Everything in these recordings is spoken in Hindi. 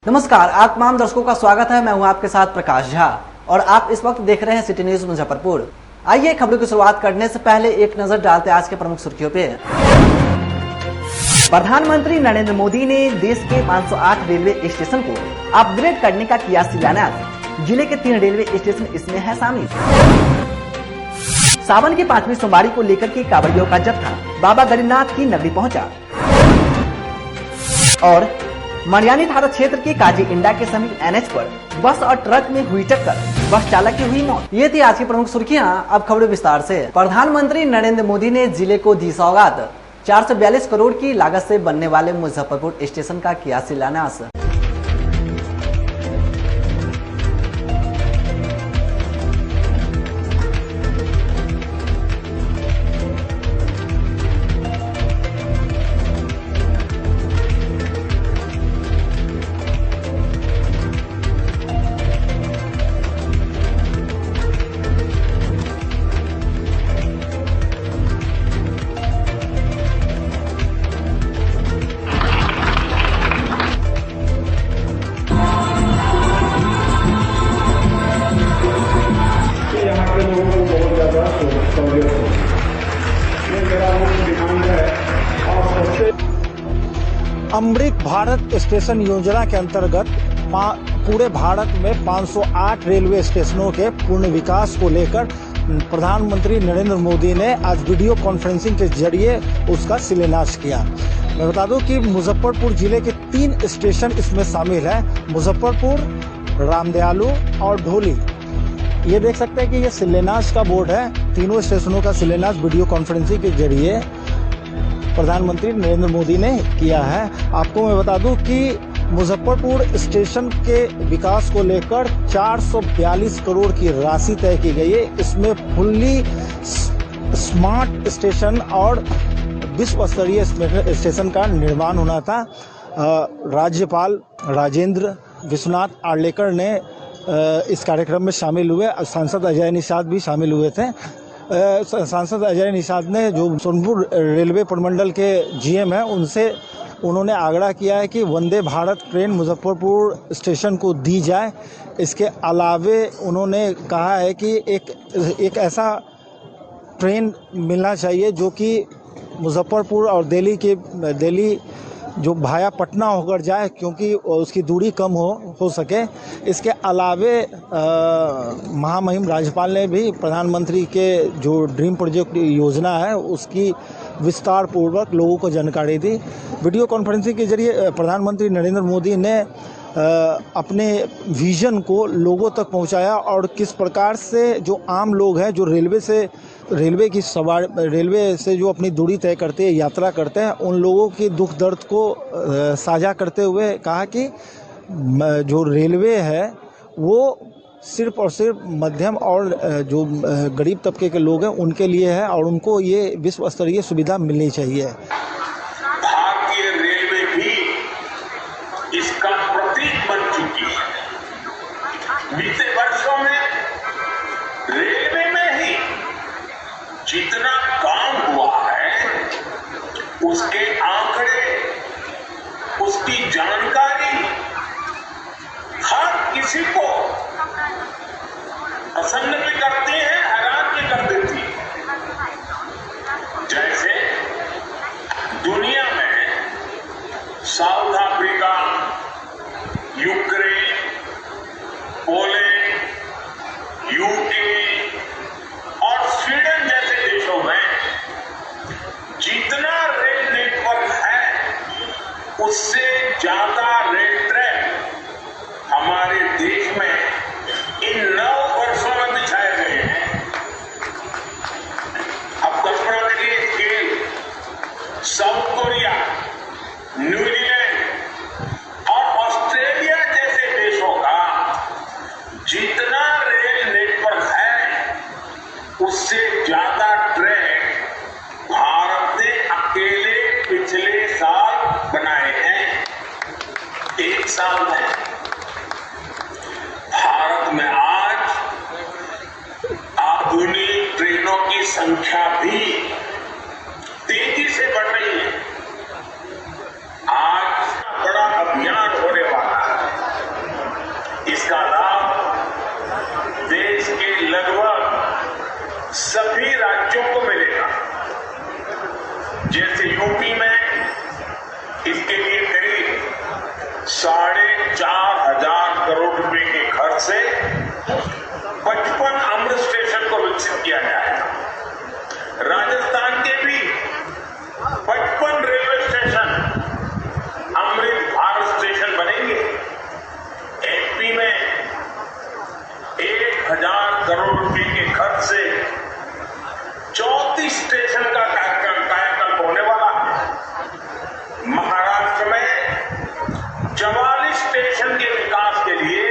नमस्कार, आप तमाम दर्शकों का स्वागत है। मैं हूं आपके साथ प्रकाश झा और आप इस वक्त देख रहे हैं सिटी न्यूज मुजफ्फरपुर। आइए खबरों की शुरुआत करने से पहले एक नजर डालते हैं आज के प्रमुख सुर्खियों पे। प्रधानमंत्री नरेंद्र मोदी ने देश के 508 रेलवे स्टेशन को अपग्रेड करने का किया शिलान्यास। जिले के 3 रेलवे स्टेशन इसमें है शामिल। सावन की 5वीं सोमवारी को लेकर के कांवड़ियों का जत्था बाबा गरीबनाथ की नगरी पहुंचा। और मरियानी थाना क्षेत्र के काजी इंडा के समीप एनएच पर बस और ट्रक में हुई टक्कर, बस चालक की हुई मौत। ये थी आज की प्रमुख सुर्खियां। अब खबरें विस्तार से। प्रधानमंत्री नरेंद्र मोदी ने जिले को दी सौगात। 442 करोड़ की लागत से बनने वाले मुजफ्फरपुर स्टेशन का किया शिलान्यास। अमृत भारत स्टेशन योजना के अंतर्गत पूरे भारत में 508 रेलवे स्टेशनों के पूर्ण विकास को लेकर प्रधानमंत्री नरेंद्र मोदी ने आज वीडियो कॉन्फ्रेंसिंग के जरिए उसका शिलान्यास किया। मैं बता दूं कि मुजफ्फरपुर जिले के 3 स्टेशन इसमें शामिल हैं, मुजफ्फरपुर, रामदयालु और ढोली। ये देख सकते हैं कि ये शिलान्यास का बोर्ड है। तीनों स्टेशनों का शिलान्यास वीडियो कॉन्फ्रेंसिंग के जरिए प्रधानमंत्री नरेंद्र मोदी ने किया है। आपको मैं बता दूं कि मुजफ्फरपुर स्टेशन के विकास को लेकर 442 करोड़ की राशि तय की गई है। इसमें फुल्ली स्मार्ट स्टेशन और विश्व स्तरीय स्टेशन का निर्माण होना था। राज्यपाल राजेंद्र विश्वनाथ आर्लेकर ने इस कार्यक्रम में शामिल हुए। सांसद अजय निषाद भी शामिल हुए थे। सांसद अजय निषाद ने जो सोनपुर रेलवे प्रमंडल के जीएम हैं उन्होंने आग्रह किया है कि वंदे भारत ट्रेन मुजफ्फरपुर स्टेशन को दी जाए। इसके अलावे उन्होंने कहा है कि एक ऐसा ट्रेन मिलना चाहिए जो कि मुजफ्फरपुर और दिल्ली जो भाया पटना होकर जाए, क्योंकि उसकी दूरी कम हो सके। इसके अलावे महामहिम राज्यपाल ने भी प्रधानमंत्री के जो ड्रीम प्रोजेक्ट योजना है उसकी विस्तार पूर्वक लोगों को जानकारी दी। वीडियो कॉन्फ्रेंसिंग के जरिए प्रधानमंत्री नरेंद्र मोदी ने अपने विजन को लोगों तक पहुंचाया और किस प्रकार से जो आम लोग हैं जो रेलवे से जो अपनी दूरी तय करते हैं, यात्रा करते हैं, उन लोगों की दुख दर्द को साझा करते हुए कहा कि जो रेलवे है वो सिर्फ और सिर्फ मध्यम और जो गरीब तबके के लोग हैं उनके लिए है और उनको ये विश्व स्तरीय सुविधा मिलनी चाहिए। भारतीय रेलवे भी इसका प्रतीक बन चुकी है। बीते वर्षों में रेलवे में ही जितना काम हुआ है उसके आंकड़े, उसकी जानकारी हर किसी को प्रसन्न भी करती है, हैरान भी कर देती है। जैसे दुनिया में south Africa, Ukraine, Poland, UK और स्वीडन जैसे देशों में जितना रेल नेटवर्क है उससे ज्यादा रेल ट्रैक हमारे देश में इन 9 वर्षों में बिछाए गए हैं। अब कल्पना करिए कि साउथ कोरिया, न्यूजीलैंड और ऑस्ट्रेलिया जैसे देशों का जितना रेल नेटवर्क है उससे ज्यादा ट्रैक भारत ने अकेले पिछले साल बनाए हैं। 1 साल में भारत में आज आधुनिक ट्रेनों की संख्या भी तेजी से बढ़ रही है। आज बड़ा अभियान होने वाला है। 4,500 करोड़ रुपए के खर्च से 55 अमृत स्टेशन को विकसित किया गया है। राजस्थान के भी 55 railway station Amrit Bharat station बनेंगे। एमपी में 1,000 करोड़ रुपए के खर्च से 34 स्टेशन का कायाकल्प होने वाला है। महाराष्ट्र में 44 स्टेशन के विकास के लिए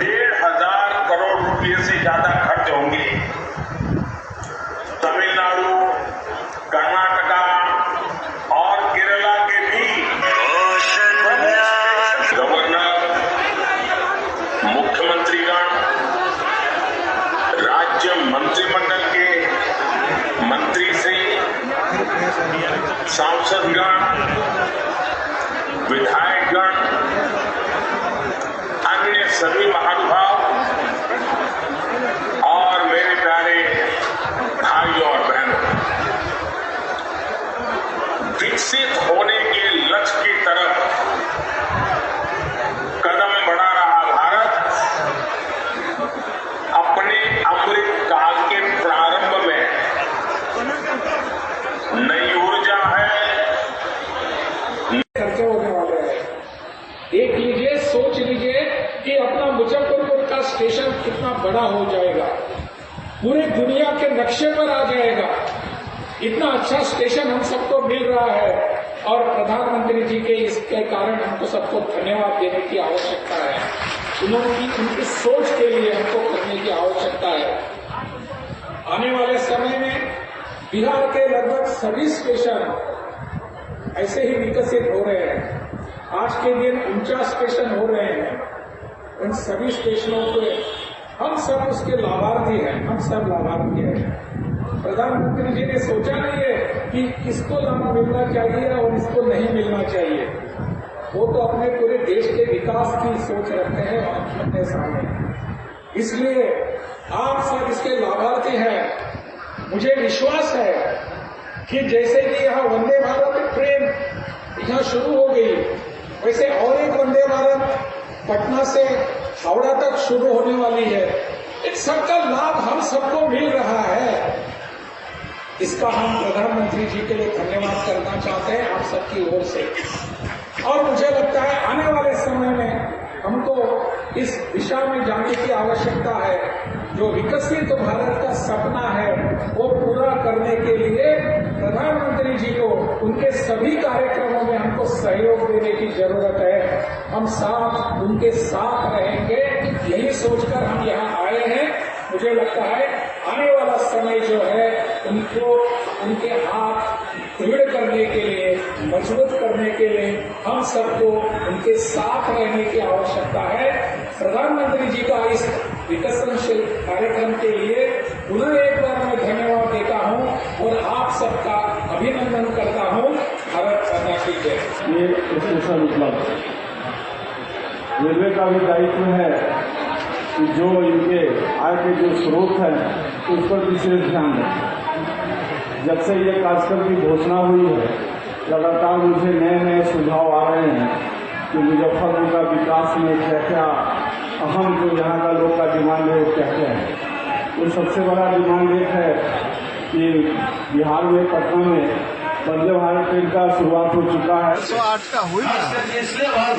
1,500 करोड़ रुपए से ज्यादा खर्च होंगे। तमिलनाडु, कर्नाटका और केरला के भी गवर्नर, मुख्यमंत्रीगण, राज्य मंत्रिमंडल के मंत्री से सांसदगण, विधायकगण, अन्य सभी महानुभाव और मेरे प्यारे भाई और बहनों, विकसित होने के लक्ष्य की तरफ कदम बढ़ा रहा भारत अपने अमृत काल के प्रारंभ में नई ऊर्जा है। खर्चे होने वाले हैं। देख लीजिए, सोच लीजिए कि अपना मुजफ्फरपुर का स्टेशन कितना बड़ा हो जाएगा, पूरी दुनिया के नक्शे पर आ जाएगा। इतना अच्छा स्टेशन हम सबको मिल रहा है और प्रधानमंत्री जी के इसके कारण हमको सबको धन्यवाद देने की आवश्यकता है। उनकी सोच के लिए हमको करने की आवश्यकता है। आने वाले समय में बिहार के लगभग सभी स्टेशन ऐसे ही विकसित हो रहे हैं। आज के दिन 49 स्टेशन हो रहे हैं। उन सभी स्टेशनों पे हम सब उसके लाभार्थी हैं, हम सब लाभार्थी हैं। प्रधानमंत्री जी ने सोचा नहीं है कि किसको लाभ मिलना चाहिए और इसको नहीं मिलना चाहिए। वो तो अपने पूरे देश के विकास की सोच रखते हैं अपने सामने। इसलिए आप सब इसके लाभार्थी हैं। मुझे विश्वास है कि जैसे कि यहाँ वंदे भारत ट्रेन यहाँ शुरू हो गई, वैसे और एक वंदे भारत पटना से हावड़ा तक शुरू होने वाली है। इन सबका लाभ हम सबको मिल रहा है। इसका हम प्रधानमंत्री जी के लिए धन्यवाद करना चाहते हैं आप सबकी ओर से। और मुझे लगता है आने वाले समय में हमको इस दिशा में जाने की आवश्यकता है। जो विकसित भारत का सपना है वो पूरा करने के लिए प्रधानमंत्री जी को उनके सभी कार्यक्रमों में हमको सहयोग देने की जरूरत है। हम साथ उनके साथ रहेंगे, यही सोचकर हम यहाँ आए हैं। मुझे लगता है आने वाला समय जो है उनको उनके हाथ दृढ़ करने के लिए, मजबूत करने के लिए हम सबको उनके साथ रहने की आवश्यकता है। प्रधानमंत्री जी का इस विकसनशील कार्यक्रम के लिए पुनः एक बार मैं धन्यवाद देता हूं और आप सबका अभिनंदन करता हूं। भारत माता की जय। ये स्टेशन उपलब्ध रेलवे का भी दायित्व है कि जो इनके आय के जो स्रोत हैं उस पर विशेष ध्यान दें। जब से ये कार्यक्रम की घोषणा हुई है लगातार मुझे नए नए सुझाव आ रहे हैं कि मुजफ्फरपुर का विकास में क्या क्या अहम जो यहाँ का लोग का डिमांड है वो क्या क्या है। तो सबसे बड़ा डिमांड एक है कि बिहार में पटना में वंदे भारत ट्रेन का शुरुआत हो चुका है। 108 का हुई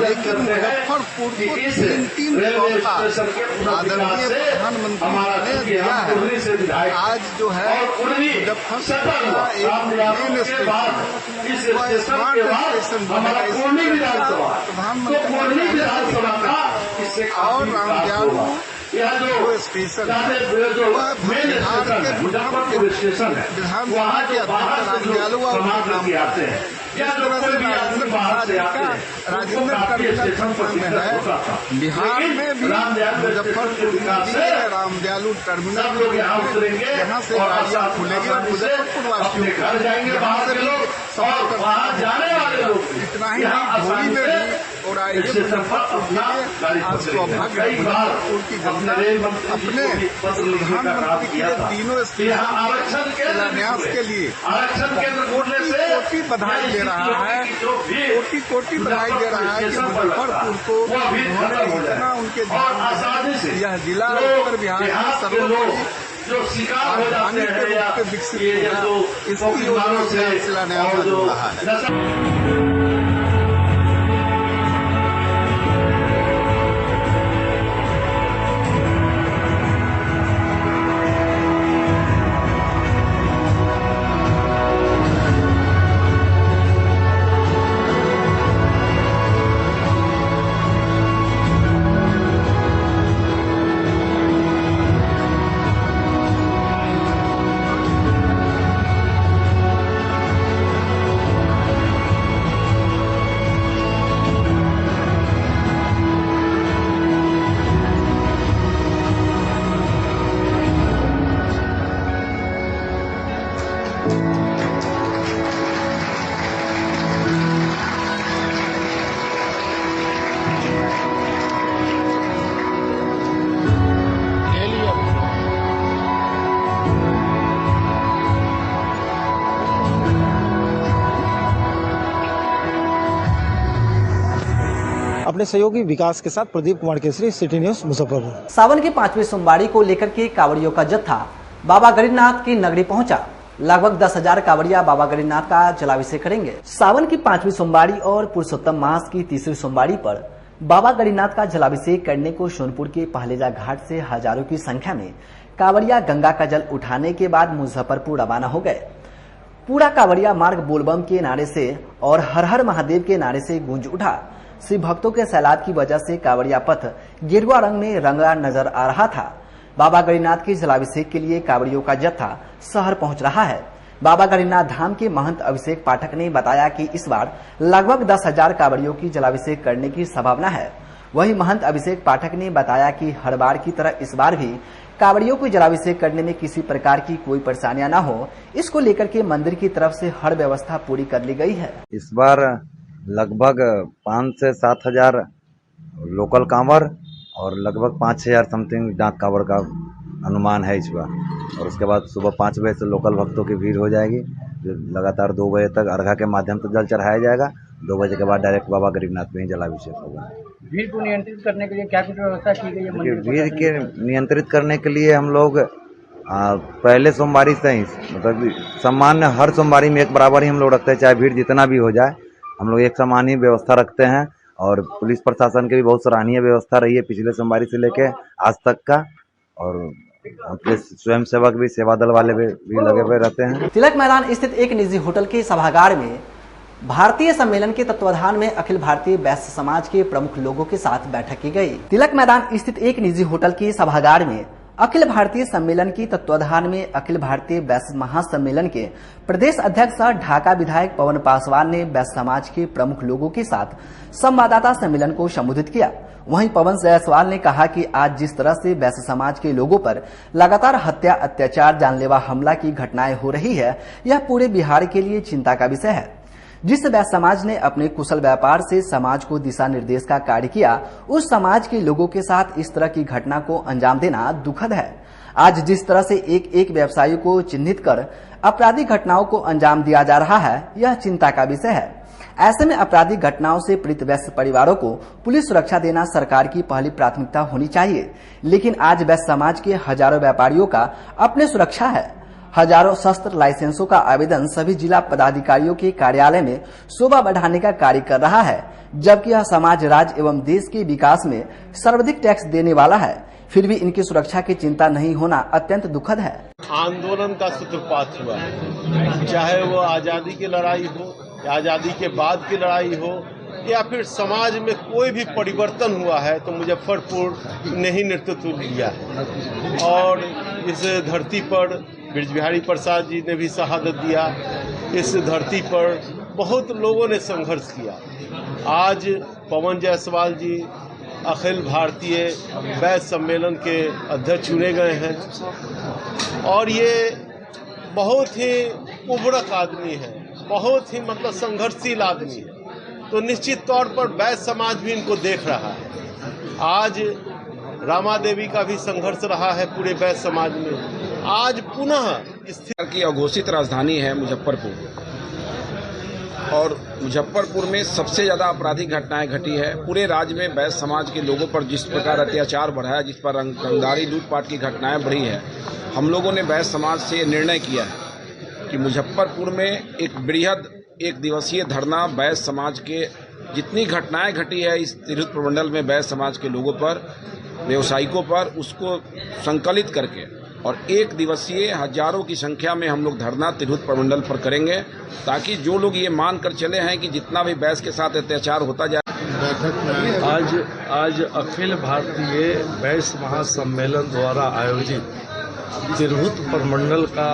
लेकिन मुजफ्फरपुर को 3 मौका आदरणीय प्रधानमंत्री ने दिया है। आज जो है मुजफ्फरपुर का एक मेन स्टेशन वह स्मार्ट स्टेशन बनेगा। प्रधानमंत्री और रामदयालु जो स्टेशन है वह बिहार के प्रधानमंत्री की अध्यक्ष रामदयालु और आते हैं। जिस तरह से राजेंद्र प्रसाद जी का राजेंद्र टर्मिनल में है, बिहार में भी मुजफ्फरपुर में रामदयालु टर्मिनल यहाँ से गाड़ियाँ खुलेगी और मुजफ्फरपुर वासियों को यहाँ से भी सफर कर इतना ही नहीं, धोरी में भी और आइए मुजफ्फरपुर के आज सौभाग्य मुजफ्फरपुर की जनता अपने प्रधानमंत्री के तीनों शिलान्यास के लिए कोटि बधाई दे रहा है, कोटि कोटि बधाई दे रहा है कि मुजफ्फरपुर को उन्होंने इतना उनके ध्यान में यह जिला उत्तर बिहार की सर्वोपरि राजधानी के रूप में विकसित हुआ, इसकी योजना से शिलान्यास हो रहा है। अपने सहयोगी विकास के साथ प्रदीप कुमार केसरी, सिटी न्यूज, मुजफ्फरपुर। सावन की 5वीं सोमवारी को लेकर के कांवड़ियों का जत्था बाबा गरीबनाथ की नगरी पहुंचा। लगभग 10,000 कांवड़िया बाबा गरीबनाथ का जलाभिषेक करेंगे। सावन की 5वीं सोमवारी और पुरुषोत्तम मास की तीसरी सोमवारी पर बाबा गरीबनाथ का जलाभिषेक करने को सोनपुर के पहलेजा घाट से हजारों की संख्या में कांवड़िया गंगा का जल उठाने के बाद मुजफ्फरपुर रवाना हो गए। पूरा कांवड़िया मार्ग बोलबम के नारे से और हर हर महादेव के नारे से गूंज उठा। शिव भक्तों के सैलाब की वजह से कांवड़िया पथ गेरुआ रंग में रंगा नजर आ रहा था। बाबा गरीबनाथ के जलाभिषेक के लिए कांवड़ियों का जत्था शहर पहुंच रहा है। बाबा गरीबनाथ धाम के महंत अभिषेक पाठक ने बताया कि इस बार लगभग 10,000 कांवड़ियों की जलाभिषेक करने की संभावना है। वहीं महंत अभिषेक पाठक ने बताया कि हर बार की तरह इस बार भी कांवड़ियों को जलाभिषेक करने में किसी प्रकार की कोई परेशानियां न हो, इसको लेकर के मंदिर की तरफ से हर व्यवस्था पूरी कर ली गई है। इस बार लगभग 5 से 7,000 लोकल कांवर और लगभग 5,000 समथिंग डाक कांवर का अनुमान है इस बार। और उसके बाद सुबह 5 बजे से लोकल भक्तों की भीड़ हो जाएगी, जो लगातार 2 बजे तक अर्घा के माध्यम से जल चढ़ाया जाएगा। 2 बजे के बाद डायरेक्ट बाबा गरीबनाथ में ही जलाभिषेक होगा। भीड़ को नियंत्रित करने के लिए क्या कुछ व्यवस्था की गई है? भीड़ के नियंत्रित करने के लिए हम लोग पहले सोमवारी से ही मतलब सामान्य हर सोमवारी में एक बराबर ही हम लोग रखते हैं, चाहे भीड़ जितना भी हो जाए हम लोग एक समान ही व्यवस्था रखते हैं। और पुलिस प्रशासन की भी बहुत सराहनीय व्यवस्था रही है पिछले सोमवारी से लेके आज तक का। और स्वयं सेवक भी, सेवा दल वाले भी लगे हुए रहते हैं। तिलक मैदान स्थित एक निजी होटल के सभागार में भारतीय सम्मेलन के तत्वाधान में अखिल भारतीय वैश्य समाज के प्रमुख लोगों के साथ बैठक की गई। तिलक मैदान स्थित एक निजी होटल के सभागार में अखिल भारतीय सम्मेलन की तत्वाधान में अखिल भारतीय वैश्य महासम्मेलन के प्रदेश अध्यक्ष ढाका विधायक पवन पासवान ने वैश्य समाज के प्रमुख लोगों के साथ संवाददाता सम्मेलन को संबोधित किया। वहीं पवन जायसवाल ने कहा कि आज जिस तरह से वैश्य समाज के लोगों पर लगातार हत्या, अत्याचार, जानलेवा हमला की घटनाएं हो रही है, यह पूरे बिहार के लिए चिंता का विषय है। जिस वैश्य समाज ने अपने कुशल व्यापार से समाज को दिशा निर्देश का कार्य किया, उस समाज के लोगों के साथ इस तरह की घटना को अंजाम देना दुखद है। आज जिस तरह से एक एक व्यवसायी को चिन्हित कर आपराधिक घटनाओं को अंजाम दिया जा रहा है, यह चिंता का विषय है। ऐसे में आपराधिक घटनाओं से पीड़ित वैश्य परिवारों को पुलिस सुरक्षा देना सरकार की पहली प्राथमिकता होनी चाहिए। लेकिन आज वैश्य समाज के हजारों व्यापारियों का अपने सुरक्षा है। हजारों शस्त्र लाइसेंसों का आवेदन सभी जिला पदाधिकारियों के कार्यालय में शोभा बढ़ाने का कार्य कर रहा है, जबकि यह समाज राज्य एवं देश के विकास में सर्वाधिक टैक्स देने वाला है। फिर भी इनकी सुरक्षा की चिंता नहीं होना अत्यंत दुखद है। आंदोलन का सूत्रपात हुआ है, चाहे वो आजादी की लड़ाई हो या आजादी के बाद की लड़ाई हो या फिर समाज में कोई भी परिवर्तन हुआ है, तो मुजफ्फरपुर ने ही नेतृत्व लिया है। और इस धरती पर ब्रज बिहारी प्रसाद जी ने भी शहादत दिया। इस धरती पर बहुत लोगों ने संघर्ष किया। आज पवन जायसवाल जी अखिल भारतीय वैश्य सम्मेलन के अध्यक्ष चुने गए हैं और ये बहुत ही उर्वरक आदमी है, बहुत ही मतलब संघर्षशील आदमी है। तो निश्चित तौर पर वैश्य समाज भी इनको देख रहा है। आज रामा देवी का भी संघर्ष रहा है पूरे वैश्य समाज में। आज पुनः की अघोषित राजधानी है मुजफ्फरपुर। और मुजफ्फरपुर में सबसे ज़्यादा आपराधिक घटनाएं घटी है। पूरे राज्य में बैस समाज के लोगों पर जिस प्रकार अत्याचार बढ़ा है, जिस पर रंगदारी लूटपाट की घटनाएं बढ़ी है, हम लोगों ने बैस समाज से निर्णय किया है कि मुजफ्फरपुर में एक बृहद एक दिवसीय धरना बैस समाज के जितनी घटनाएं घटी है इस तिरहुत प्रमंडल में बैस समाज के लोगों पर, व्यवसायिकों पर, उसको संकलित करके और एक दिवसीय हजारों की संख्या में हम लोग धरना तिरहुत प्रमंडल पर करेंगे, ताकि जो लोग ये मान कर चले हैं कि जितना भी बैस के साथ अत्याचार होता जाए। आज अखिल भारतीय बैस महासम्मेलन द्वारा आयोजित तिरहुत प्रमंडल का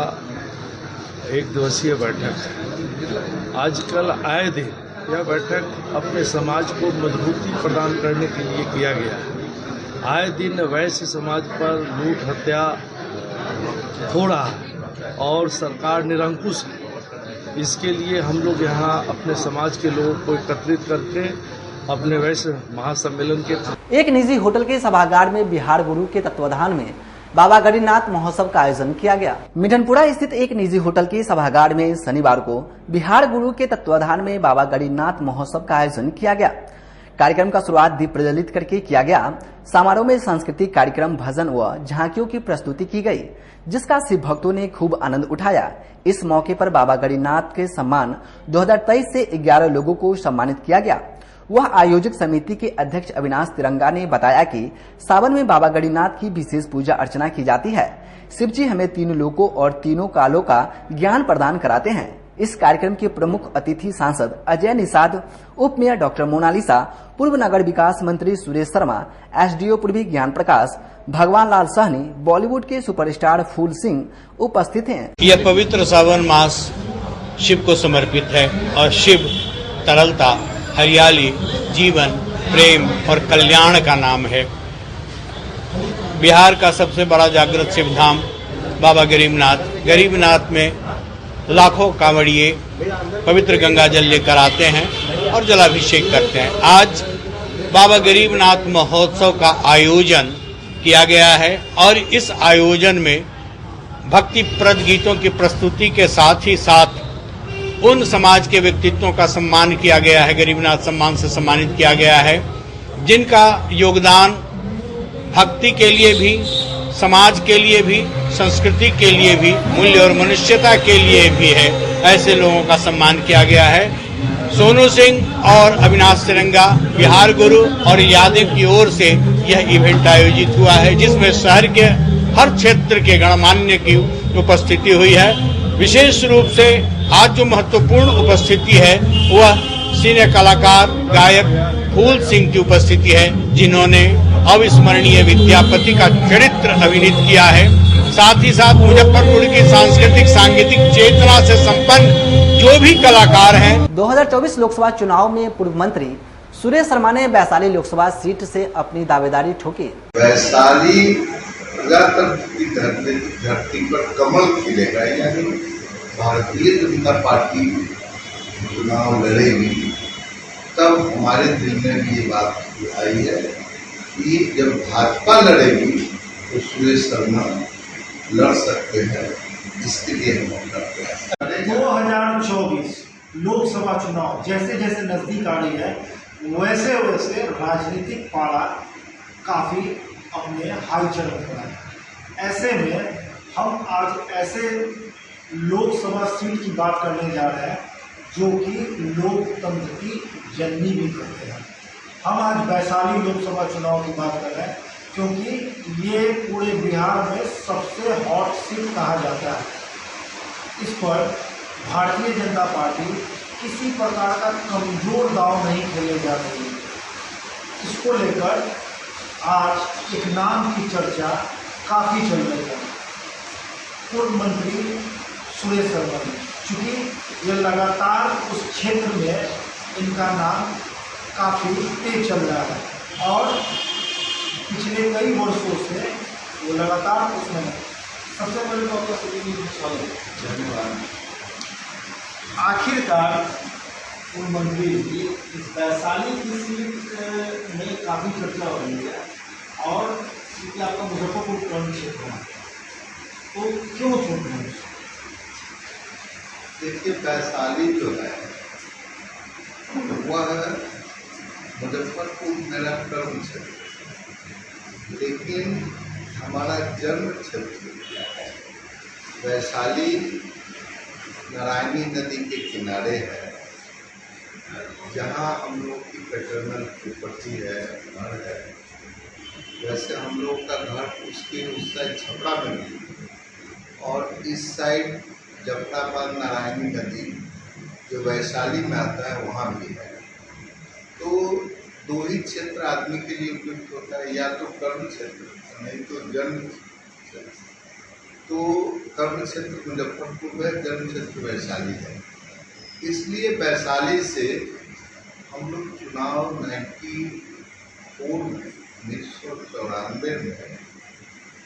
एक दिवसीय बैठक है। आजकल आए दिन यह बैठक अपने समाज को मजबूती प्रदान करने के लिए किया गया है। आए दिन वैश्य समाज पर लूट हत्या हो रहा है और सरकार निरंकुश है। इसके लिए हम लोग यहाँ अपने समाज के लोगों को एकत्रित करके अपने वैश्य महासम्मेलन के एक निजी होटल के सभागार में बिहार गुरु के तत्वाधान में बाबा गरीबनाथ महोत्सव का आयोजन किया गया। मिठनपुरा स्थित एक निजी होटल के सभागार में शनिवार को बिहार गुरु के तत्वाधान में बाबा गरीबनाथ महोत्सव का आयोजन किया गया। कार्यक्रम का शुरुआत दीप प्रज्वलित करके किया गया। समारोह में सांस्कृतिक कार्यक्रम, भजन व झांकियों की प्रस्तुति की गई, जिसका शिव भक्तों ने खूब आनंद उठाया। इस मौके पर बाबा गरीबनाथ के सम्मान 2023 से 11 लोगों को सम्मानित किया गया। वह आयोजक समिति के अध्यक्ष अविनाश तिरंगा ने बताया कि सावन में बाबा गरीबनाथ की विशेष पूजा अर्चना की जाती है। शिव जी हमें तीनों लोकों और तीनों कालों का ज्ञान प्रदान कराते हैं। इस कार्यक्रम के प्रमुख अतिथि सांसद अजय निषाद, उप मेयर डॉक्टर मोनालिसा, पूर्व नगर विकास मंत्री सुरेश शर्मा, एसडीओ पूर्वी ज्ञान प्रकाश, भगवान लाल सहनी, बॉलीवुड के सुपरस्टार फूल सिंह उपस्थित हैं। यह पवित्र सावन मास शिव को समर्पित है और शिव तरलता, हरियाली, जीवन, प्रेम और कल्याण का नाम है। बिहार का सबसे बड़ा जागृत शिव धाम बाबा गरीबनाथ में लाखों कांवड़िए पवित्र गंगा जल लेकर आते हैं और जलाभिषेक करते हैं। आज बाबा गरीबनाथ महोत्सव का आयोजन किया गया है और इस आयोजन में भक्तिप्रद गीतों की प्रस्तुति के साथ ही साथ उन समाज के व्यक्तित्वों का सम्मान किया गया है, गरीबनाथ सम्मान से सम्मानित किया गया है, जिनका योगदान भक्ति के लिए भी, समाज के लिए भी, संस्कृति के लिए भी, मूल्य और मनुष्यता के लिए भी है। ऐसे लोगों का सम्मान किया गया है। सोनू सिंह और अविनाश तिरंगा, बिहार गुरु और यादव की ओर से यह इवेंट आयोजित हुआ है, जिसमें शहर के हर क्षेत्र के गणमान्य की उपस्थिति हुई है। विशेष रूप से आज जो महत्वपूर्ण उपस्थिति है वह सिने कलाकार गायक फूल सिंह की उपस्थिति है, जिन्होंने अविस्मरणीय विद्यापति का चरित्र अभिनीत किया है। साथ ही साथ मुजफ्फरपुर की सांस्कृतिक सांगीतिक चेतना से संपन्न जो भी कलाकार हैं। 2024 लोकसभा चुनाव में पूर्व मंत्री सुरेश शर्मा ने वैशाली लोकसभा सीट से अपनी दावेदारी ठोकी। वैशाली की धरती पर कमल खिलेगा, यानी भारतीय जनता पार्टी चुनाव लड़ेगी, तब हमारे दिल में भी ये बात आई है कि जब भाजपा लड़ेगी तो सुरेश शर्मा लड़ सकते हैं। इसके लिए हम अपना प्रयास 2024 लोकसभा चुनाव जैसे जैसे नजदीक आ रही है, वैसे वैसे राजनीतिक पारा काफी अपने हाई चल रहा है। ऐसे में हम आज ऐसे लोकसभा सीट की बात करने जा रहे हैं जो कि लोकतंत्र की जननी भी करते हैं। हम आज वैशाली लोकसभा चुनाव की बात कर रहे हैं क्योंकि ये पूरे बिहार में सबसे हॉट सीट कहा जाता है। इस पर भारतीय जनता पार्टी किसी प्रकार का कमजोर दांव नहीं खेले जा रही है। इसको लेकर आज एक नाम की चर्चा काफ़ी चल रही है, पूर्व मंत्री सुरेश शर्मा जी, चूँकि ये लगातार उस क्षेत्र में इनका नाम काफ़ी तेज चल रहा है और पिछले कई वर्षों से वो लगातार उसमें। सबसे पहले तो आपका धन्यवाद। आखिरकार पूर्व मंत्री जी इस वैशाली की सीट में काफ़ी चर्चा हो रही है और क्योंकि आपका मुजफ्फरपुर कौन क्षेत्र है, तो क्यों चुन रहे हैं? देखिए, वैशाली जो है वह मुजफ्फरपुर मेरा कर्म क्षेत्र, लेकिन हमारा जन्म क्षेत्र वैशाली नारायणी नदी के किनारे है, जहाँ हम लोग की पैटर्नल प्रॉपर्टी है, घर है। वैसे हम लोग का घर उसके उस साइड छपरा में भी, और इस साइड जफराबाद नारायणी नदी जो वैशाली में आता है वहाँ भी है। तो दो ही क्षेत्र आदमी के लिए उपयुक्त होता है, या तो कर्म क्षेत्र नहीं तो जन्म क्षेत्र। तो कर्म क्षेत्र मुजफ्फरपुर है, जन्म क्षेत्र वैशाली है। इसलिए वैशाली से हम लोग चुनाव 1994 में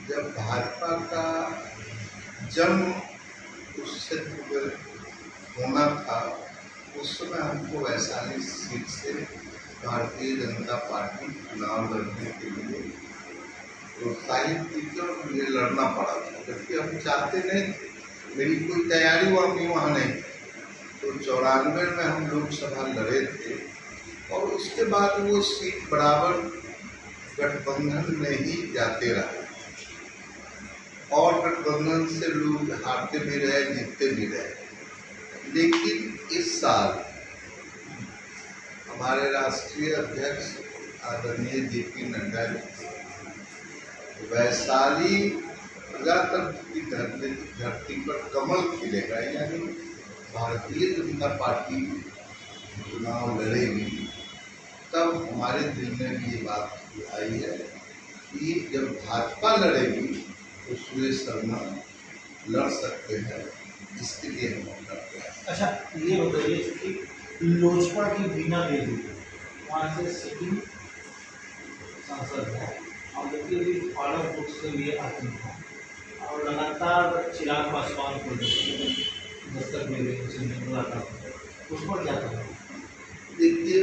जब भाजपा का जन्म उस क्षेत्र में होना था, उस समय हमको वैशाली सीट से भारतीय जनता पार्टी चुनाव लड़ने के लिए प्रोत्साहित की थी और मुझे लड़ना पड़ा था, जबकि हम चाहते नहीं थे, मेरी कोई तैयारी वहाँ नहीं। तो 94 में हम लोकसभा लड़े थे, और उसके बाद वो सीट बराबर गठबंधन में ही जाते रहे, और गठबंधन से लोग हारते भी रहे, जीतते भी रहे। लेकिन इस साल हमारे राष्ट्रीय अध्यक्ष आदरणीय जेपी नड्डा जी वैशाली प्रजातंत्र की धरती पर कमल खिलेगा, यानी भारतीय जनता पार्टी चुनाव लड़ेगी, तब हमारे दिल में भी ये बात आई है कि जब भाजपा लड़ेगी तो सुरेश शर्मा लड़ सकते हैं, इसके लिए हम करते हैं। अच्छा, ये बताइए कि लोजपा की बीना देवी वहाँ से सिटिंग सांसद है, और देखिए अभी फॉरन बुक से लिए आती है, और लगातार चिराग पासवान को दस्तक में मुलाकात, उस पर क्या करें? देखिए,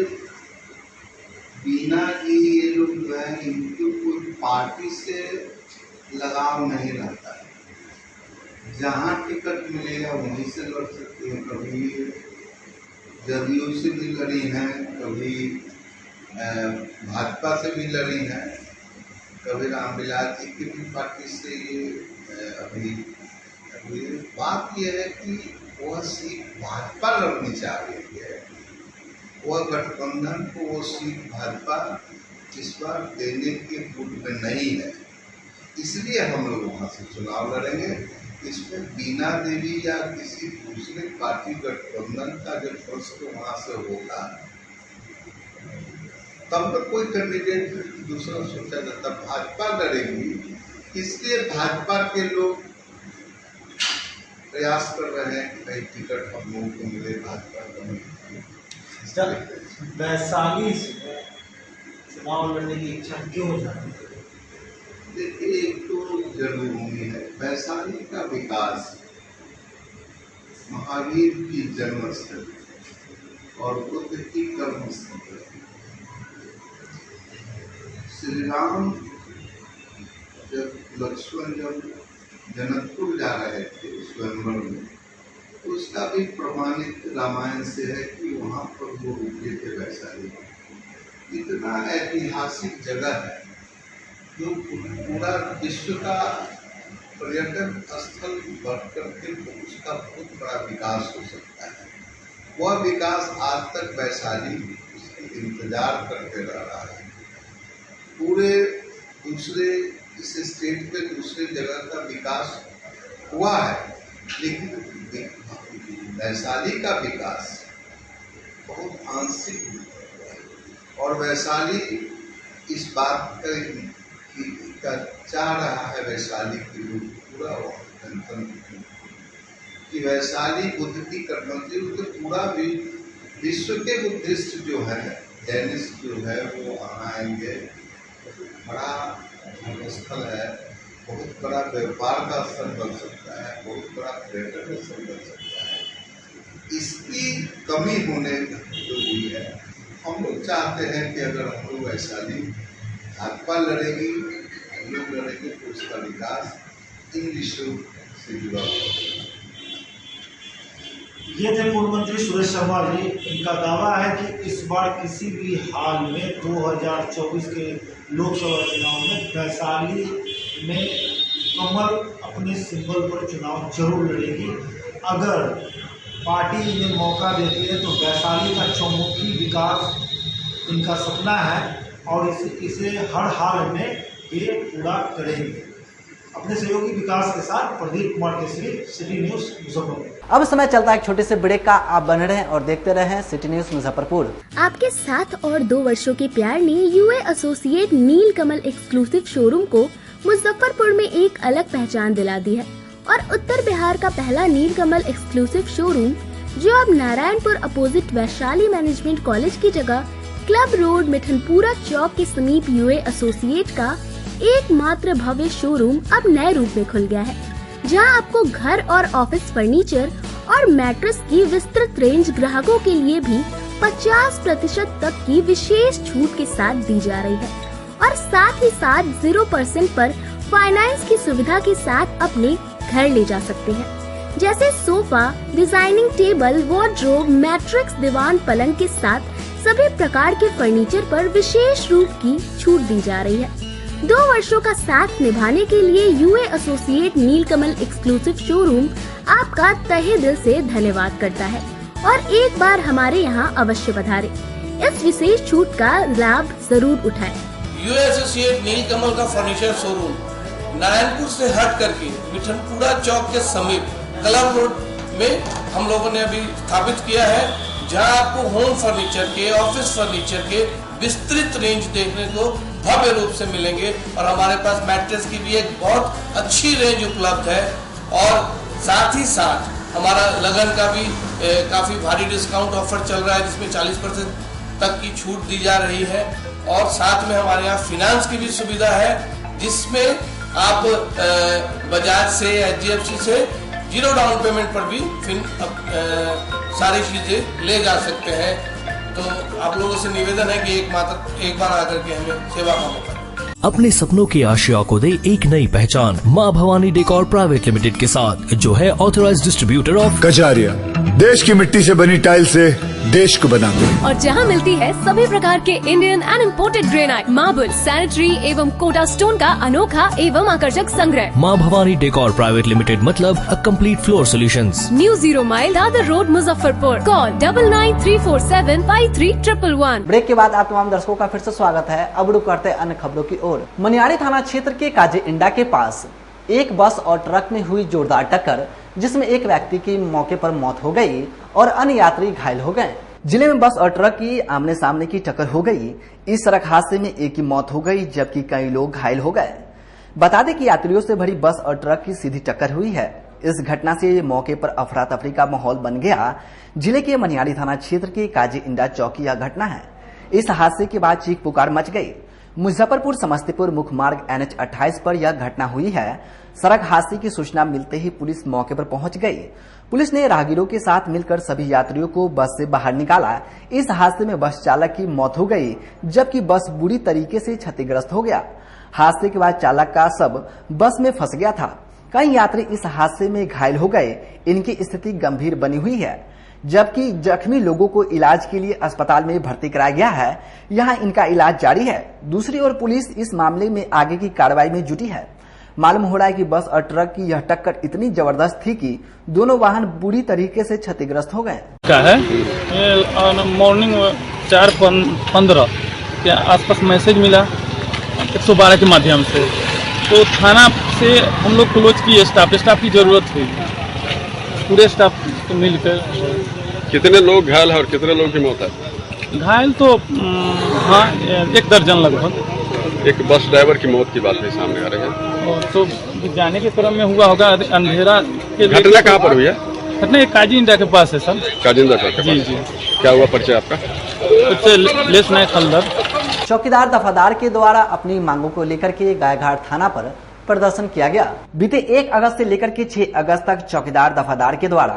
बीना जी ये लोग जो है, इनको कोई पार्टी से लगाव नहीं रहता है, जहाँ टिकट मिलेगा वहीं से लड़ सकते हैं। कभी जदयू से भी लड़ी हैं, कभी भाजपा से भी लड़ी हैं, कभी रामविलास जी की भी पार्टी से ये अभी बात यह है कि वह सीट भाजपा लड़नी चाह रही है, वह गठबंधन को वो सीट भाजपा इस बार देने के मूड में नहीं है, इसलिए हम लोग वहाँ से चुनाव लड़ेंगे। इसमें बीना देवी या किसी दूसरे पार्टी गठबंधन का जब प्रश्न वहाँ से होगा, तब तक कोई कैंडिडेट दूसरा सोचा जाता। भाजपा लड़ेगी, इसलिए भाजपा के लोग प्रयास कर रहे हैं कि भाई टिकट हम लोगों को मिले, भाजपा को मिले। वैशाली से चुनाव लड़ने की इच्छा क्यों जाती है? देखिए, एक तो जन्मभूमि है, वैशाली का विकास महावीर की जन्मस्थली और बुद्ध की कर्मस्थली। श्री राम जब लक्ष्मण जब जनकपुर जा रहे थे स्वयंवर में, उसका भी प्रमाणित रामायण से है कि वहाँ पर वो रुके थे वैशाली। इतना ऐतिहासिक जगह है जो पूरा विश्व का पर्यटन स्थल बढ़ करके उसका बहुत बड़ा विकास हो सकता है। वह विकास आज तक वैशाली उसकी इंतजार करते रह रहा है। पूरे दूसरे इस स्टेट पे दूसरे जगह का विकास हुआ है, लेकिन वैशाली का विकास बहुत आंशिक है, और वैशाली इस बात का चाह रहा है, वैशाली के लोग पूरा गणतंत्र कि वैशाली बुद्ध की कर्मस्थली, तो पूरा विश्व के बुद्धिस्ट जो है, जैनिस्ट जो है, वो आएंगे। बड़ा धर्मस्थल है, बहुत बड़ा व्यापार का स्थल बन सकता है, बहुत बड़ा पर्यटन स्थल बन सकता है। इसकी कमी होने जो हुई है, हम लोग चाहते हैं कि अगर हम लोग वैशाली भाजपा लड़ेगी, हम लोग लड़ेंगे, तो उसका विकास इन विषयों से जुड़ा होगा। ये थे पूर्व मंत्री सुरेश शर्मा जी। इनका दावा है कि इस बार किसी भी हाल में 2024 के लोकसभा चुनाव में वैशाली में कमल अपने सिंबल पर चुनाव जरूर लड़ेगी। अगर पार्टी इन्हें मौका देती है तो वैशाली का चौमुखी विकास इनका सपना है और इसे हर हाल में ये पूरा करेंगे। अपने सहयोगी विकास के साथ प्रदीप कुमार केसरी, सिटी न्यूज मुजफ्फरपुर। अब समय चलता है एक छोटे से ब्रेक का। आप बने रहें और देखते रहें सिटी न्यूज मुजफ्फरपुर। आपके 7 और 2 वर्षों के प्यार ने यूए एसोसिएट नीलकमल एक्सक्लूसिव शोरूम को मुजफ्फरपुर में एक अलग पहचान दिला दी है और उत्तर बिहार का पहला नीलकमल एक्सक्लूसिव शोरूम जो अब Narayanpur opposite Vaishali management college की जगह क्लब रोड मिठनपुरा चौक के समीप यूए एसोसिएट का एकमात्र भव्य शोरूम अब नए रूप में खुल गया है, जहां आपको घर और ऑफिस फर्नीचर और मैट्रेस की विस्तृत रेंज ग्राहकों के लिए भी 50% तक की विशेष छूट के साथ दी जा रही है और साथ ही साथ 0% पर फाइनेंस की सुविधा के साथ अपने घर ले जा सकते हैं। जैसे sofa, designing table, wardrobe, matrix, दीवान, पलंग के साथ सभी प्रकार के फर्नीचर पर विशेष रूप की छूट दी जा रही है। 2 वर्षों का साथ निभाने के लिए यूए एसोसिएट नीलकमल एक्सक्लूसिव शोरूम आपका तहे दिल से धन्यवाद करता है और एक बार हमारे यहाँ अवश्य पधारें। इस विशेष छूट का लाभ जरूर उठाएं। यूए एसोसिएट नीलकमल का फर्नीचर शोरूम नारायणपुर से हट करके मिठनपुरा चौक के समीप क्लब रोड में हम लोगों ने अभी स्थापित किया है, जहां आपको होम फर्नीचर के, ऑफिस फर्नीचर के विस्तृत रेंज देखने को भव्य रूप से मिलेंगे और हमारे पास मैट्रेस की भी एक बहुत अच्छी रेंज उपलब्ध है और साथ ही साथ हमारा लगन का भी काफी भारी डिस्काउंट ऑफर चल रहा है, जिसमें 40% तक की छूट दी जा रही है और साथ में हमारे यहाँ फाइनेंस की भी सुविधा है, जिसमें आप बजाज से, HDFC से 0 डाउन पेमेंट पर भी सारी चीजें ले जा सकते हैं। तो आप लोगों से निवेदन है कि एक बार आकर के हमें सेवा का मौका दें। अपने सपनों की आशिया को दे एक नई पहचान माँ भवानी डेकोर प्राइवेट लिमिटेड के साथ, जो है ऑथराइज्ड डिस्ट्रीब्यूटर ऑफ कजारिया। देश की मिट्टी से बनी टाइल से देश को बनाते और जहां मिलती है सभी प्रकार के Indian and imported granite, marble, sanitary एवं कोटा स्टोन का अनोखा एवं आकर्षक संग्रह। माँ भवानी डेकोर प्राइवेट लिमिटेड मतलब a complete floor solutions. New 0 mile Dadar road Muzaffarpur. Call 9934753111। Break के बाद आप तमाम दर्शकों का फिर से स्वागत है। अब रुक करते अन्य खबरों की ओर। मनियारी थाना क्षेत्र के काजी इंडा के पास एक बस और ट्रक में हुई जोरदार टक्कर, जिसमें एक व्यक्ति की मौके पर मौत हो गई और अन्य यात्री घायल हो गए। जिले में बस और ट्रक की आमने सामने की टक्कर हो गई। इस सड़क हादसे में एक की मौत हो गई जबकि कई लोग घायल हो गए। बता दें कि यात्रियों से भरी बस और ट्रक की सीधी टक्कर हुई है। इस घटना से मौके पर अफरा तफरी का माहौल बन गया। जिले के मनियारी थाना क्षेत्र के काजी इंडा चौक की यह घटना है। इस हादसे के बाद चीख पुकार मच गई। मुजफ्फरपुर समस्तीपुर मुख्य मार्ग NH 28 पर यह घटना हुई है। सड़क हादसे की सूचना मिलते ही पुलिस मौके पर पहुंच गई। पुलिस ने राहगीरों के साथ मिलकर सभी यात्रियों को बस से बाहर निकाला। इस हादसे में बस चालक की मौत हो गई जबकि बस बुरी तरीके से क्षतिग्रस्त हो गया। हादसे के बाद चालक का शव बस में फंस गया था। कई यात्री इस हादसे में घायल हो गए। इनकी स्थिति गंभीर बनी हुई है जबकि जख्मी लोगों को इलाज के लिए अस्पताल में भर्ती कराया गया है। यहाँ इनका इलाज जारी है। दूसरी ओर पुलिस इस मामले में आगे की कार्रवाई में जुटी है। मालूम हो रहा है कि बस और ट्रक की यह टक्कर इतनी जबरदस्त थी कि दोनों वाहन बुरी तरीके से क्षतिग्रस्त हो गए। क्या है मॉर्निंग 4:15 के आसपास मैसेज मिला 112 के माध्यम से, तो थाना से हम लोग क्लोज की स्टाफ की जरूरत हुई। पूरे स्टाफ तो मिलकर। कितने लोग घायल है और कितने लोगों की मौत है? घायल तो हाँ 1 दर्जन लगभग। एक बस ड्राइवर की मौत की बात भी सामने आ रही है। तो जाने के क्रम में हुआ होगा अंधेरा। घटना कहाँ पर हुई है? घटना काजी इंडा के पास है सर। काजी इंडा के पास। जी। क्या हुआ परिचय आपका? लेस नायक खलदर। चौकीदार दफादार के द्वारा अपनी मांगों को लेकर के गायघाट थाना पर प्रदर्शन किया गया। बीते 1 अगस्त से लेकर के 6 अगस्त तक चौकीदार दफादार के द्वारा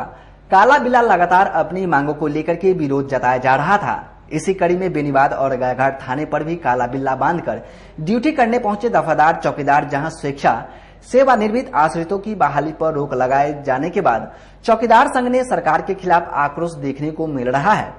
काला बिल्ला लगातार अपनी मांगों को लेकर के विरोध जताया जा रहा था। इसी कड़ी में बेनीबाद और गायघाट थाने पर भी काला बिल्ला बांधकर ड्यूटी करने पहुंचे दफादार चौकीदार जहां स्वेच्छा सेवानिवृत्त आश्रितों की बहाली पर रोक लगाए जाने के बाद चौकीदार संघ ने सरकार के खिलाफ आक्रोश देखने को मिल रहा है।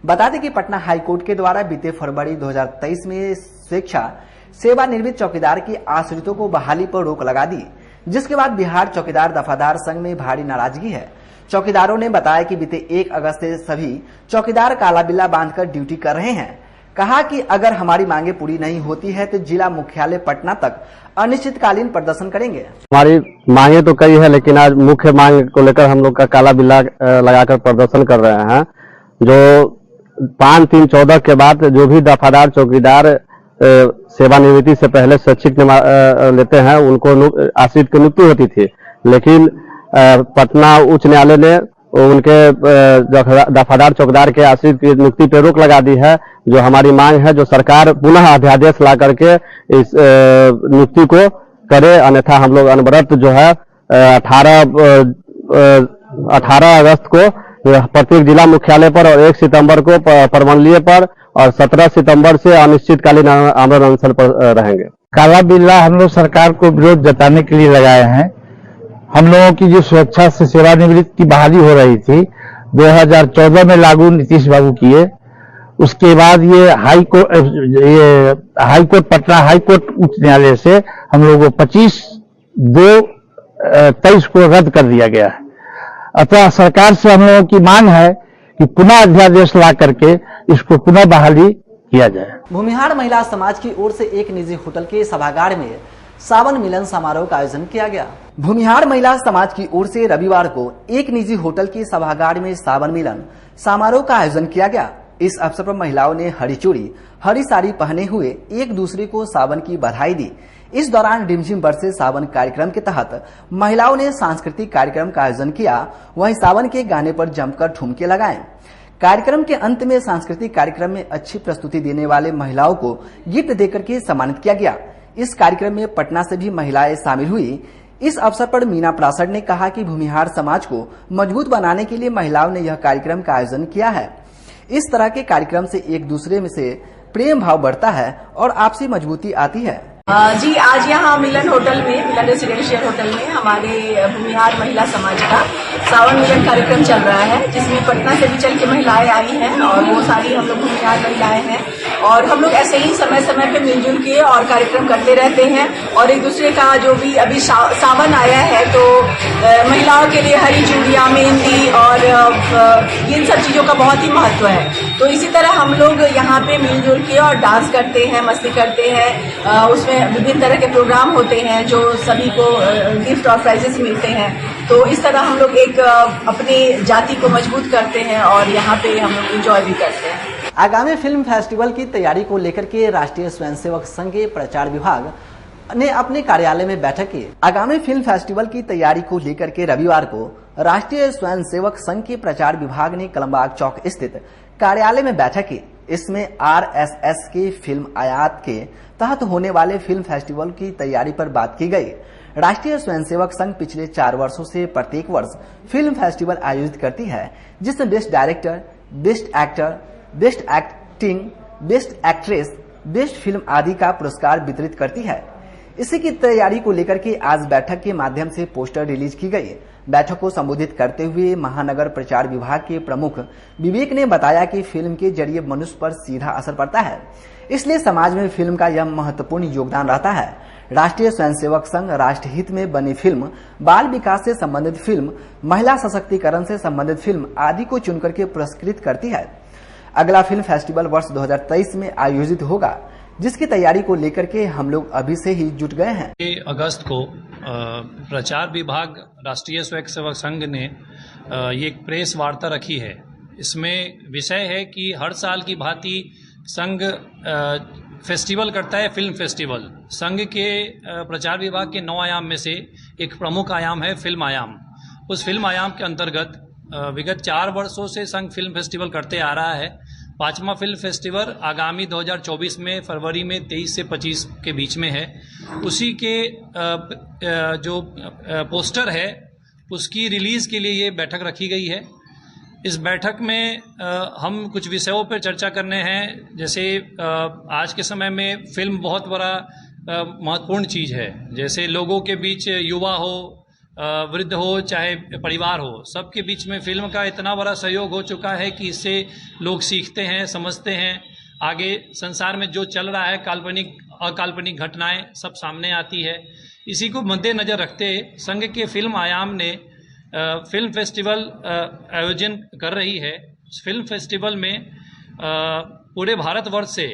बता दें कि पटना हाईकोर्ट के द्वारा बीते फरवरी 2023 में स्वेच्छा सेवानिवृत्त चौकीदार की आश्रितों को बहाली पर रोक लगा दी, जिसके बाद बिहार चौकीदार दफादार संघ में भारी नाराजगी है। चौकीदारों ने बताया कि बीते 1 अगस्त से सभी चौकीदार काला बिल्ला बांधकर ड्यूटी कर रहे हैं। कहा कि अगर हमारी मांगे पूरी नहीं होती है तो जिला मुख्यालय पटना तक अनिश्चितकालीन प्रदर्शन करेंगे। हमारी मांगे तो कई है, लेकिन आज मुख्य मांग को लेकर हम लोग का काला बिल्ला लगाकर प्रदर्शन कर रहे हैं। जो 5/3/14 के बाद जो भी दफादार चौकीदार सेवानिवृत्ति से पहले स्वैच्छिक लेते हैं उनको आश्रित की नियुक्ति होती थी, लेकिन पटना उच्च न्यायालय ने उनके दफादार चौकीदार के आश्रित की नियुक्ति पर रोक लगा दी है। जो हमारी मांग है, जो सरकार पुनः अध्यादेश ला करके इस नियुक्ति को करे, अन्यथा हम लोग अनवरत जो है 18 अगस्त को प्रत्येक जिला मुख्यालय पर और 1 सितंबर को प्रमंडलीय पर और 17 सितंबर से अनिश्चितकालीन आमरण अनशन पर रहेंगे। काला बिल्ला हम लोग सरकार को विरोध जताने के लिए लगाए हैं। हम लोगों की जो स्वेच्छा से सेवानिवृत्ति की बहाली हो रही थी 2014 में लागू नीतीश बाबू किए, उसके बाद ये हाईकोर्ट पटना हाईकोर्ट उच्च न्यायालय से हम लोगों को 25/2/23 को रद्द कर दिया गया है। अतः सरकार से हम लोगों की मांग है कि पुनः अध्यादेश ला करके इसको पुनः बहाली किया जाए। भूमिहार महिला समाज की ओर से एक निजी होटल के सभागार में सावन मिलन समारोह का आयोजन किया गया। भूमिहार महिला समाज की ओर से रविवार को एक निजी होटल के सभागार में सावन मिलन समारोह का आयोजन किया गया। इस अवसर पर महिलाओं ने हरी चूड़ी हरी साड़ी पहने हुए एक दूसरे को सावन की बधाई दी। इस दौरान रिमझिम बरसे सावन कार्यक्रम के तहत महिलाओं ने सांस्कृतिक कार्यक्रम का आयोजन किया, वहीं सावन के गाने पर जमकर ठुमके लगाए। कार्यक्रम के अंत में सांस्कृतिक कार्यक्रम में अच्छी प्रस्तुति देने वाले महिलाओं को गिफ्ट देकर के सम्मानित किया गया। इस कार्यक्रम में पटना से भी महिलाएं शामिल हुई। इस अवसर पर मीना प्रासड़ ने कहा कि भूमिहार समाज को मजबूत बनाने के लिए महिलाओं ने यह कार्यक्रम का आयोजन किया है। इस तरह के कार्यक्रम से एक दूसरे में से प्रेम भाव बढ़ता है और आपसी मजबूती आती है। जी, आज यहाँ मिलन होटल में, मिलन रेसिडेंशियल होटल में हमारे भूमिहार महिला समाज का सावन मिलन कार्यक्रम चल रहा है, जिसमें पटना से भी चल के महिलाएं आई हैं और वो सारी हम लोग भूमिहार महिलाएं हैं और हम लोग ऐसे ही समय समय पे मिलजुल के और कार्यक्रम करते रहते हैं और एक दूसरे का जो भी अभी सावन आया है तो महिलाओं के लिए हरी चूड़ियां, मेहंदी और इन सब चीजों का बहुत ही महत्व है। तो इसी तरह हम लोग यहाँ पे मिलजुल के और डांस करते हैं, मस्ती करते हैं, उसमें विभिन्न तरह के प्रोग्राम होते हैं जो सभी को गिफ्ट और प्राइजेस मिलते हैं। तो इस तरह हम लोग एक अपनी जाति को मजबूत करते हैं और यहाँ पे हम लोग एंजॉय भी करते हैं। आगामी फिल्म फेस्टिवल की तैयारी को लेकर के राष्ट्रीय स्वयंसेवक संघ के प्रचार विभाग ने अपने कार्यालय में बैठक की। आगामी फिल्म फेस्टिवल की तैयारी को लेकर के रविवार को राष्ट्रीय स्वयंसेवक संघ के प्रचार विभाग ने कलमबाग चौक स्थित कार्यालय में बैठक की। इसमें RSS के फिल्म आयात के तहत होने वाले फिल्म फेस्टिवल की तैयारी पर बात की गई। राष्ट्रीय स्वयंसेवक संघ पिछले 4 वर्षों से प्रत्येक वर्ष फिल्म फेस्टिवल आयोजित करती है, जिसमें best director, best actor, best acting, best actress, best film आदि का पुरस्कार वितरित करती है। इसी की तैयारी को लेकर के आज बैठक के माध्यम से पोस्टर रिलीज की गई। बैठक को संबोधित करते हुए महानगर प्रचार विभाग के प्रमुख विवेक ने बताया कि फिल्म के जरिए मनुष्य पर सीधा असर पड़ता है, इसलिए समाज में फिल्म का यह महत्वपूर्ण योगदान रहता है। राष्ट्रीय स्वयंसेवक संघ राष्ट्रहित में बनी फिल्म, बाल विकास से संबंधित फिल्म, महिला सशक्तिकरण से संबंधित फिल्म आदि को चुनकर के पुरस्कृत करती है। अगला फिल्म फेस्टिवल वर्ष 2023 में आयोजित होगा, जिसकी तैयारी को लेकर के हम लोग अभी से ही जुट गए हैं। 1 अगस्त को प्रचार विभाग राष्ट्रीय स्वयंसेवक संघ ने ये एक प्रेस वार्ता रखी है। इसमें विषय है कि हर साल की भांति संघ फेस्टिवल करता है, फिल्म फेस्टिवल। संघ के प्रचार विभाग के 9 आयाम में से एक प्रमुख आयाम है फिल्म आयाम। उस फिल्म आयाम के अंतर्गत विगत 4 वर्षों से संघ फिल्म फेस्टिवल करते आ रहा है। 5वां फिल्म फेस्टिवल आगामी 2024 में फरवरी में 23 से 25 के बीच में है। उसी के जो पोस्टर है उसकी रिलीज के लिए ये बैठक रखी गई है। इस बैठक में हम कुछ विषयों पर चर्चा करने हैं, जैसे आज के समय में फिल्म बहुत बड़ा महत्वपूर्ण चीज़ है। जैसे लोगों के बीच युवा हो, वृद्ध हो, चाहे परिवार हो, सबके बीच में फिल्म का इतना बड़ा सहयोग हो चुका है कि इससे लोग सीखते हैं, समझते हैं, आगे संसार में जो चल रहा है, काल्पनिक अकाल्पनिक घटनाएं सब सामने आती है। इसी को मद्देनजर रखते संघ के फिल्म आयाम ने फिल्म फेस्टिवल आयोजन कर रही है। फिल्म फेस्टिवल में पूरे भारतवर्ष से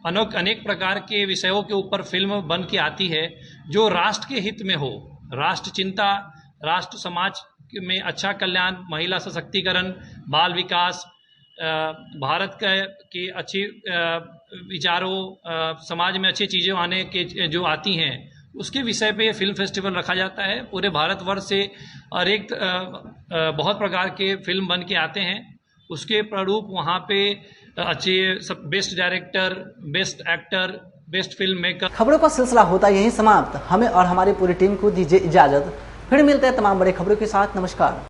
अनेक प्रकार के विषयों के ऊपर फिल्म बन के आती है जो राष्ट्र के हित में हो, राष्ट्र चिंता, राष्ट्र समाज में अच्छा कल्याण, महिला सशक्तिकरण, बाल विकास, भारत के अच्छे विचारों, समाज में अच्छी चीज़ें आने के जो आती हैं उसके विषय पे फिल्म फेस्टिवल रखा जाता है। पूरे भारतवर्ष से और एक बहुत प्रकार के फिल्म बन के आते हैं। उसके प्रारूप वहाँ पे अच्छे सब best director, best actor, best film maker. खबरों का सिलसिला होता यहीं समाप्त। हमें और हमारी पूरी टीम को दीजिए इजाजत। फिर मिलते हैं तमाम बड़ी खबरों के साथ। नमस्कार।